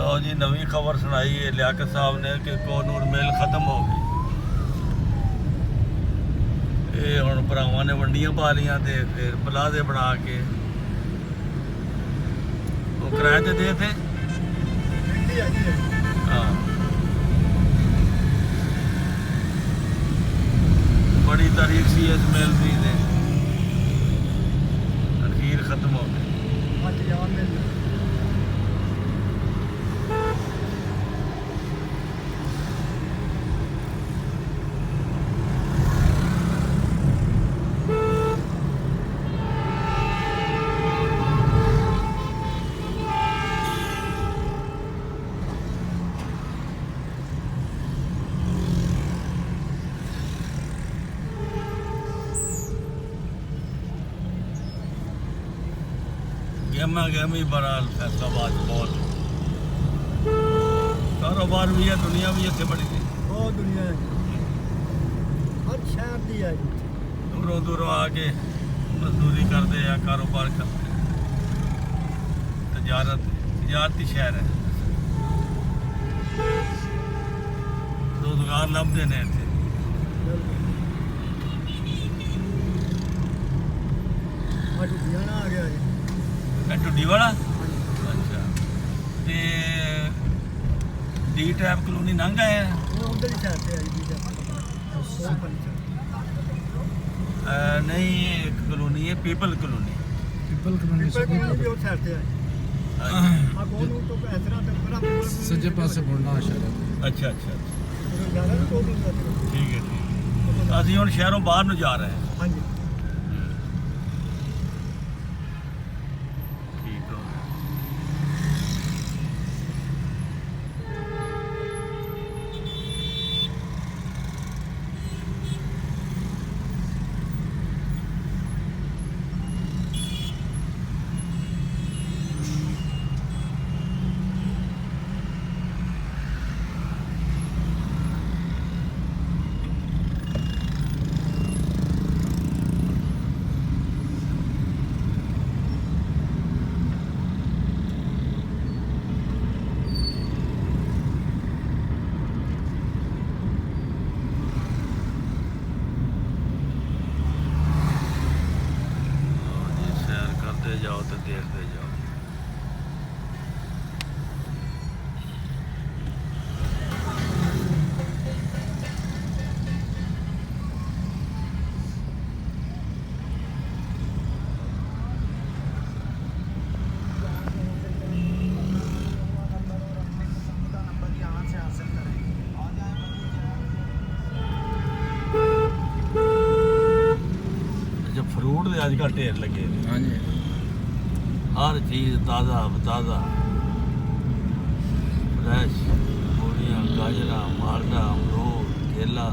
लो जी नवी खबर सुनाई है लियाकत साहब ने कि कोनूर मिल खत्म हो गई। ये हुण भरावां ने वंडियां पा लियां ते फिर पलादे बना के वो किराए ते दे थे। हाँ बड़ी तारीख सी इस मिल दी ते अखीर खत्म हो गई। गहमा गहमी बड़ा फैसलाबाद बहुत कारोबार भी है दुनिया भी इतने बड़ी थी बहुत दुनिया है हर शहर दी है दूरों दूरों आके मजदूरी करते हैं कारोबार करते हैं तजारती शहर है रोजगार लभते हैं इतने आ गया है टुड्डी वाला अच्छा ते डी टैप कलोनी लंघ आए हैं वो उधर ही चाहते हैं नहीं एक कलोनी है पीपल कलोनी भी और चाहते हैं सज्जे पासे मुड़ना शहर अच्छा अच्छा ठीक है ਅਸੀਂ ਹੁਣ ਸ਼ਹਿਰੋਂ ਬਾਹਰ ਨੂੰ ਜਾ ਰਹੇ ਹਾਂ ਹਾਂਜੀ जाओ तो देखते जाओ अच्छा फ्रूट दे अजकल ढेर लगे हाँ जी हर चीज़ ताज़ा ताज़ा फ्रैश मूलियाँ गाजर मालदा अमरूद केला